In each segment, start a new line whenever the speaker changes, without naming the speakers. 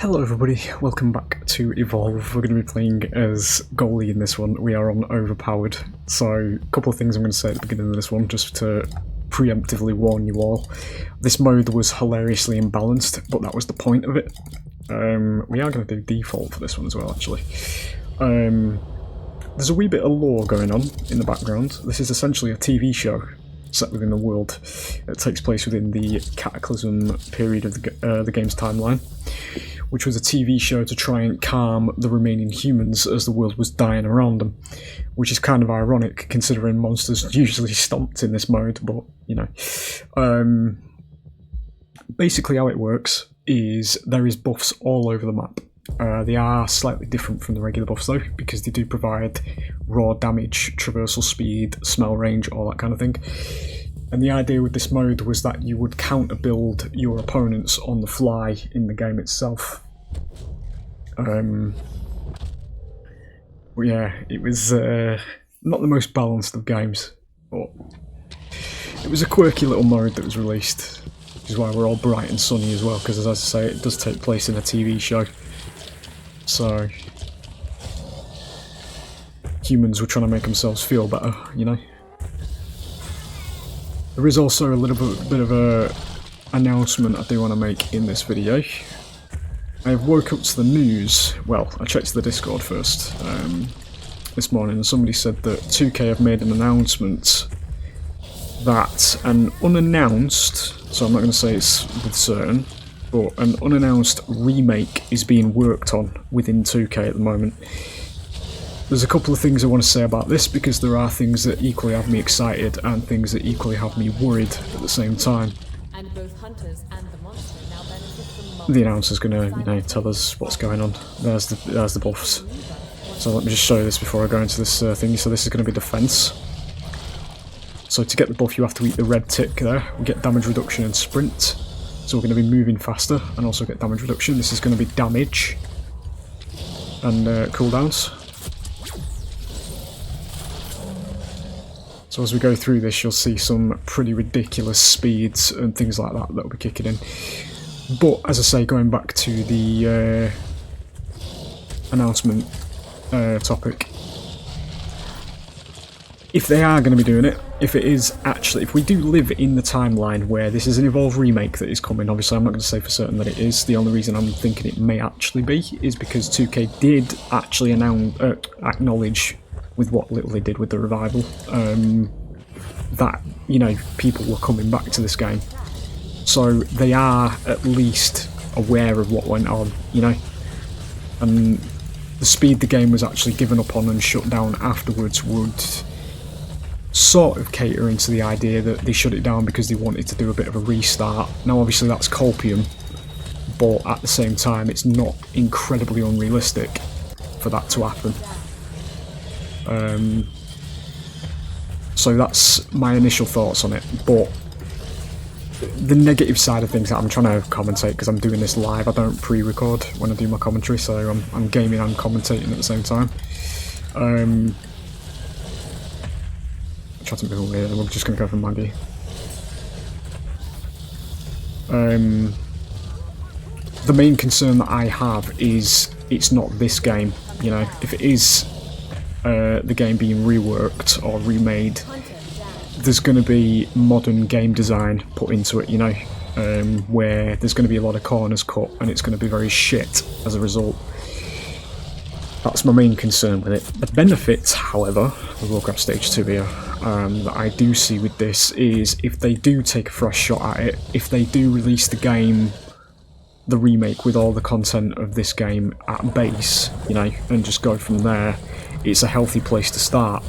Hello everybody, welcome back to Evolve. We're going to be playing as Goalie in this one. We are on Overpowered. So, a couple of things I'm going to say at the beginning of this one, just to preemptively warn you all. This mode was hilariously imbalanced, but that was the point of it. We are going to do default for this one as well, actually. There's a wee bit of lore going on in the background. This is essentially a TV show set within the world. It takes place within the Cataclysm period of the game's timeline, which was a TV show to try and calm the remaining humans as the world was dying around them, which is kind of ironic considering monsters usually stomped in this mode, but you know. Basically how it works is there is buffs all over the map. They are slightly different from the regular buffs though, because they do provide raw damage, traversal speed, smell range, all that kind of thing. And the idea with this mode was that you would counter build your opponents on the fly in the game itself. But yeah, it was not the most balanced of games, but it was a quirky little mode that was released, which is why we're all bright and sunny as well, because as I say, it does take place in a TV show. So humans were trying to make themselves feel better, you know. There is also a little bit of a announcement I do want to make in this video. I have woke up to the news, well, I checked the Discord first this morning, and somebody said that 2K have made an announcement that an unannounced, so I'm not going to say it's with certain, but an unannounced remake is being worked on within 2K at the moment. There's a couple of things I want to say about this, because there are things that equally have me excited and things that equally have me worried at the same time.
And both hunters and the monster now benefit from
The announcer's going to, you know, tell us what's going on. There's the buffs. So let me just show you this before I go into this thing. So this is going to be defense. So to get the buff you have to eat the red tick there. We get damage reduction and sprint. So we're going to be moving faster and also get damage reduction. This is going to be damage and cooldowns. So as we go through this, you'll see some pretty ridiculous speeds and things like that that will be kicking in. But as I say, going back to the announcement topic, if they are going to be doing it, if we do live in the timeline where this is an Evolve remake that is coming, obviously I'm not going to say for certain that it is. The only reason I'm thinking it may actually be is because 2K did actually acknowledge, with what little they did with the revival, that, you know, people were coming back to this game. So they are at least aware of what went on, you know. And the speed the game was actually given up on and shut down afterwards would sort of cater into the idea that they shut it down because they wanted to do a bit of a restart. Now obviously that's copium, but at the same time it's not incredibly unrealistic for that to happen. So that's my initial thoughts on it, but the negative side of things that I'm trying to commentate, because I'm doing this live, I don't pre-record when I do my commentary, so I'm gaming and commentating at the same time. I'm trying to move away, we're just going to go for Maggie. The main concern that I have is it's not this game, you know. If it is the game being reworked or remade, there's going to be modern game design put into it, you know, where there's going to be a lot of corners cut and it's going to be very shit as a result. That's my main concern with it. The benefits, however, with Warcraft Stage 2 here, that I do see with this is if they do take a fresh shot at it, if they do release the game, the remake with all the content of this game at base, you know, and just go from there, it's a healthy place to start,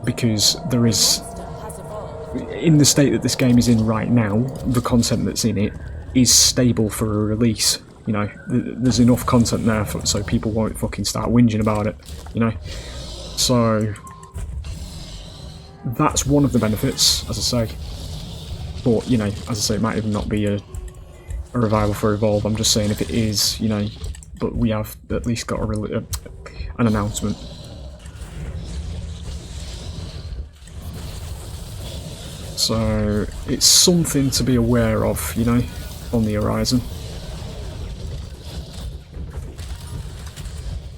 because there is, in the state that this game is in right now, the content that's in it is stable for a release, you know. There's enough content there so people won't fucking start whinging about it, you know. So that's one of the benefits, as I say. But, you know, as I say, it might even not be a revival for Evolve. I'm just saying if it is, you know, but we have at least got an announcement. So it's something to be aware of, you know, on the horizon.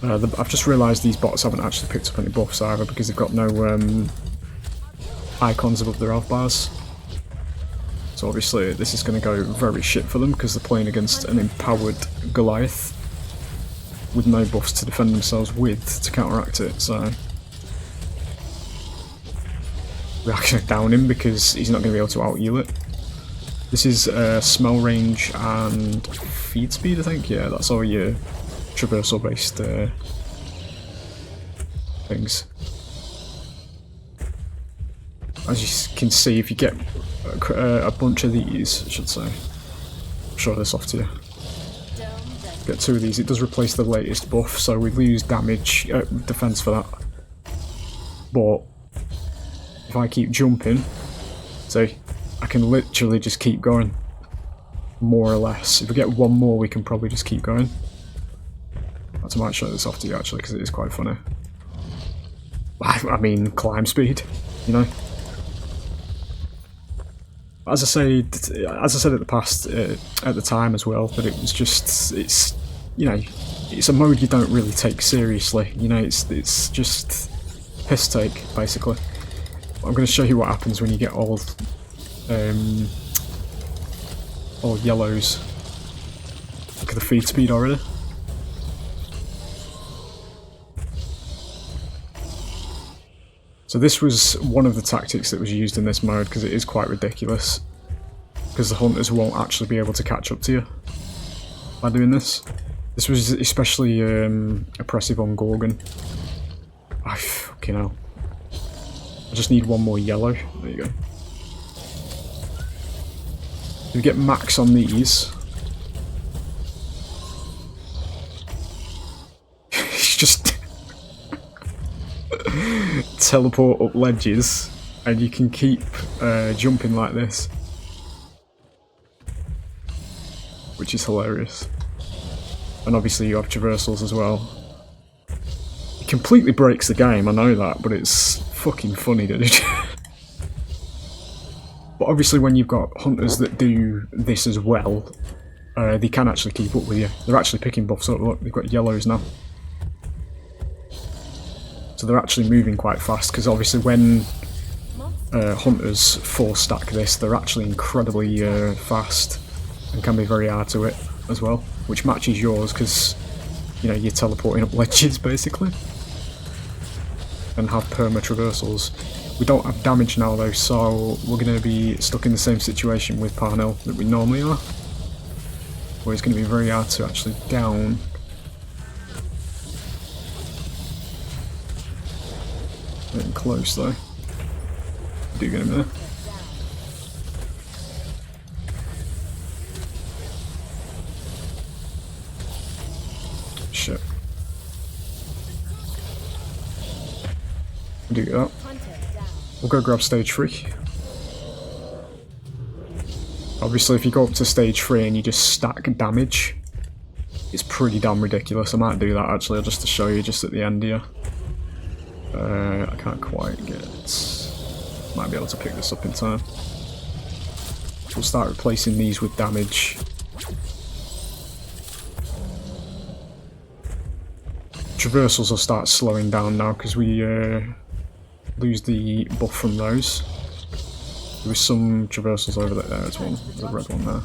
I've just realised these bots haven't actually picked up any buffs either because they've got no icons above their health bars. So obviously this is going to go very shit for them because they're playing against an empowered Goliath with no buffs to defend themselves with to counteract it, so we're actually down him because he's not going to be able to out-heal it. This is smell range and feed speed, I think. Yeah, that's all your traversal based things. As you can see, if you get a bunch of these, I should say, I'll show this off to you. Get 2 of these, it does replace the latest buff, so we lose damage, defense for that. But if I keep jumping, see, I can literally just keep going, more or less. If we get 1 more, we can probably just keep going. I might show this off to you actually, because it is quite funny. I mean, climb speed, you know. As I said at the time as well, that it was just, it's, you know, it's a mode you don't really take seriously. You know, it's just piss take basically. I'm going to show you what happens when you get all yellows. Look at the feed speed already. So this was one of the tactics that was used in this mode because it is quite ridiculous. Because the hunters won't actually be able to catch up to you by doing this. This was especially oppressive on Gorgon. I fucking hell. I just need 1 more yellow. There you go. If you get max on these, it's just teleport up ledges and you can keep jumping like this, which is hilarious. And obviously you have traversals as well. It completely breaks the game, I know that, but it's fucking funny, dude. But obviously when you've got hunters that do this as well, they can actually keep up with you. They're actually picking buffs up. Look, they've got yellows now. So they're actually moving quite fast, because obviously when hunters 4-stack this, they're actually incredibly fast and can be very hard to hit as well, which matches yours because, you know, you're teleporting up ledges basically and have perma traversals. We don't have damage now though, so we're going to be stuck in the same situation with Parnell that we normally are, where it's going to be very hard to actually down. Getting close though. Do get him there. Shit. Do get that. We'll go grab stage 3. Obviously if you go up to stage 3 and you just stack damage, it's pretty damn ridiculous. I might do that actually just to show you just at the end here. I can't quite get it. Might be able to pick this up in time. We'll start replacing these with damage. Traversals will start slowing down now because we lose the buff from those. There was some traversals over there, there's one, there's a red one there.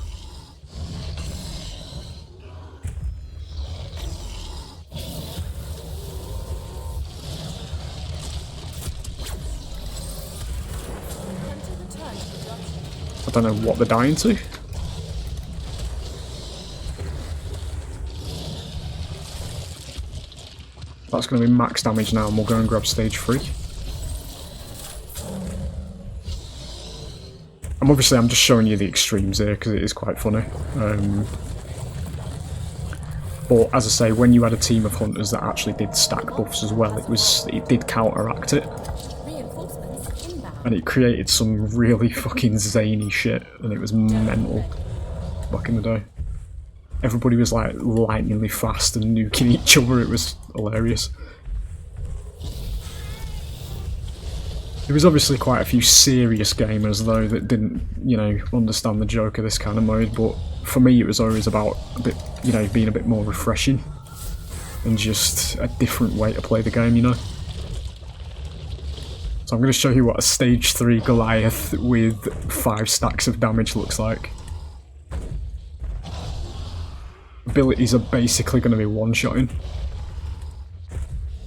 I don't know what they're dying to. That's going to be max damage now, and we'll go and grab stage 3. Obviously I'm just showing you the extremes here because it is quite funny. But as I say, when you had a team of hunters that actually did stack buffs as well, it did counteract it. And it created some really fucking zany shit, and it was mental back in the day. Everybody was like lightningly fast and nuking each other, it was hilarious. There was obviously quite a few serious gamers though that didn't, you know, understand the joke of this kind of mode, but for me it was always about a bit, you know, being a bit more refreshing. and just a different way to play the game, you know? So I'm going to show you what a stage 3 Goliath with 5 stacks of damage looks like. Abilities are basically going to be one-shotting.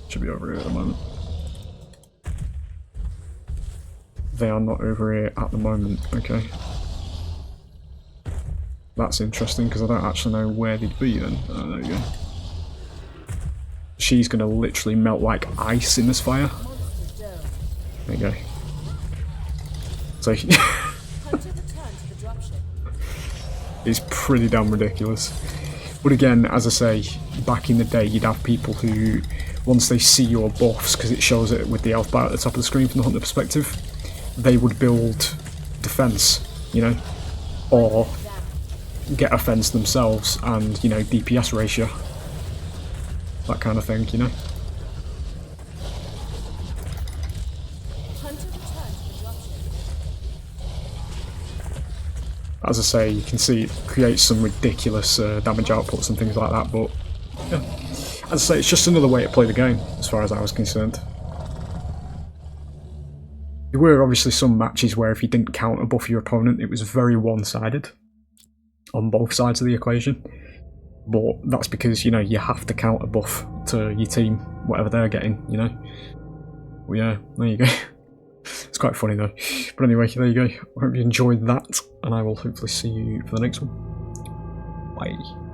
Should be over here at the moment. They are not over here at the moment, okay. That's interesting, because I don't actually know where they'd be then. Oh, there you go. She's going to literally melt like ice in this fire. There you go. So it's pretty damn ridiculous. But again, as I say, back in the day you'd have people who, once they see your buffs, because it shows it with the health bar at the top of the screen from the hunter perspective, they would build defense, you know, or get a fence themselves and, you know, DPS ratio. That kind of thing, you know. As I say, you can see it creates some ridiculous damage outputs and things like that, but yeah. As I say, it's just another way to play the game, as far as I was concerned. There were obviously some matches where if you didn't counter buff your opponent, it was very one-sided on both sides of the equation. But that's because, you know, you have to counter buff to your team, whatever they're getting, you know. Well, yeah, there you go. It's quite funny though. But anyway, there you go. I hope you enjoyed that, and I will hopefully see you for the next one. Bye.